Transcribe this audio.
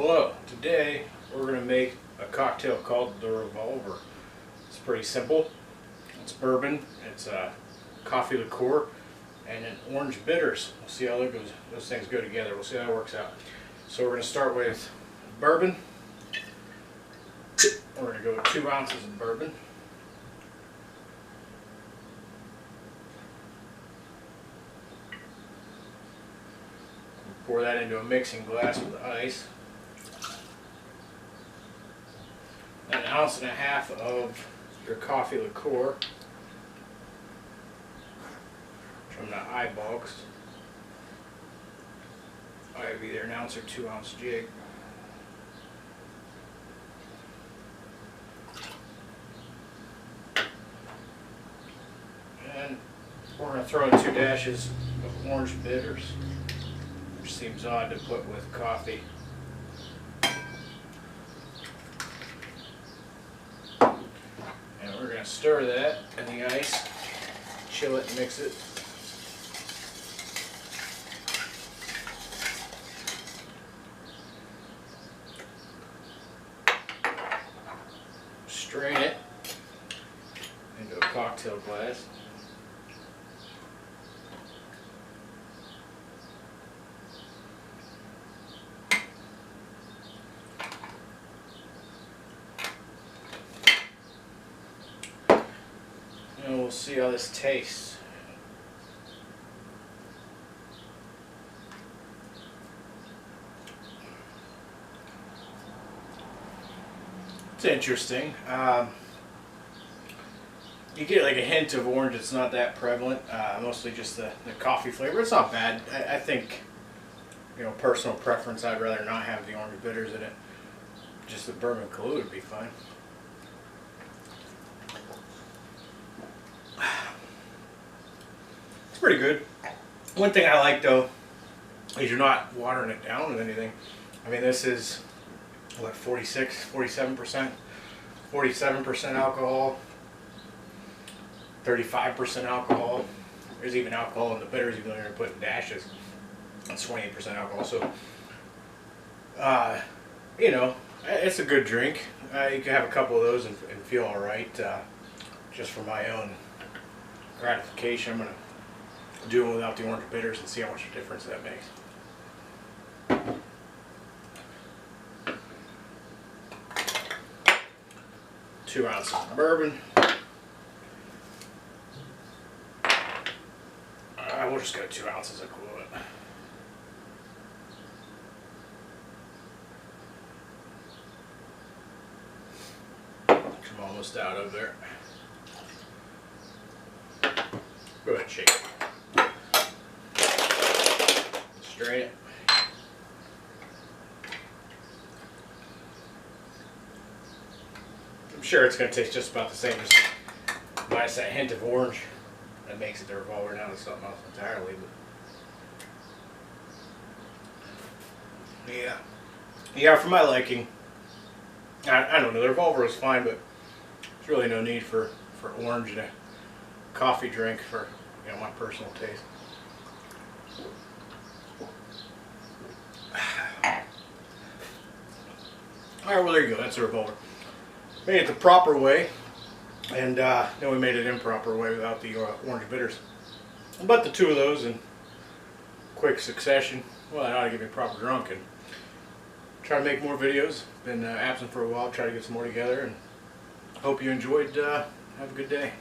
Hello, today we're going to make a cocktail called the Revolver. It's pretty simple. It's bourbon, it's coffee liqueur, and an orange bitters. We'll see how those things go together. We'll see how it works out. So we're going to start with bourbon. We're going to go with 2 ounces of bourbon. Pour that into a mixing glass with ice. An ounce and a half of your coffee liqueur, which I'm not eyeballs. I have either an ounce or 2 ounce jig. And we're going to throw in 2 dashes of orange bitters, which seems odd to put with coffee. And we're going to stir that in the ice, chill it and mix it. Strain it into a cocktail glass. And we'll see how this tastes. It's interesting. You get like a hint of orange. It's not that prevalent. Mostly just the coffee flavor. It's not bad. I think, you know, personal preference, I'd rather not have the orange bitters in it. Just the bourbon Kahlua would be fine. It's pretty good. One thing I like though is you're not watering it down with anything. I mean, this is what, 47% alcohol, 35% alcohol. There's even alcohol in the bitters, even though you're going to put in dashes. It's 28% alcohol. So, you know, it's a good drink. You can have a couple of those and feel all right. Just for my own gratification, I'm going to do it without the orange bitters and see how much difference that makes. Two ounces of bourbon. We'll just go 2 ounces of Kahlua. I'm almost out of there. Go ahead and shake it. Strain it. I'm sure it's going to taste just about the same, just minus that hint of orange that makes it the Revolver. Now it's something else entirely. But yeah, for my liking, I don't know. The Revolver is fine, but there's really no need for orange in a coffee drink for, you know, my personal taste. Alright, well there you go. That's a Revolver. Made it the proper way, and then we made it improper way without the orange bitters. But the 2 of those in quick succession, well, that ought to get me proper drunk. And try to make more videos. Been absent for a while. Try to get some more together, and hope you enjoyed. Have a good day.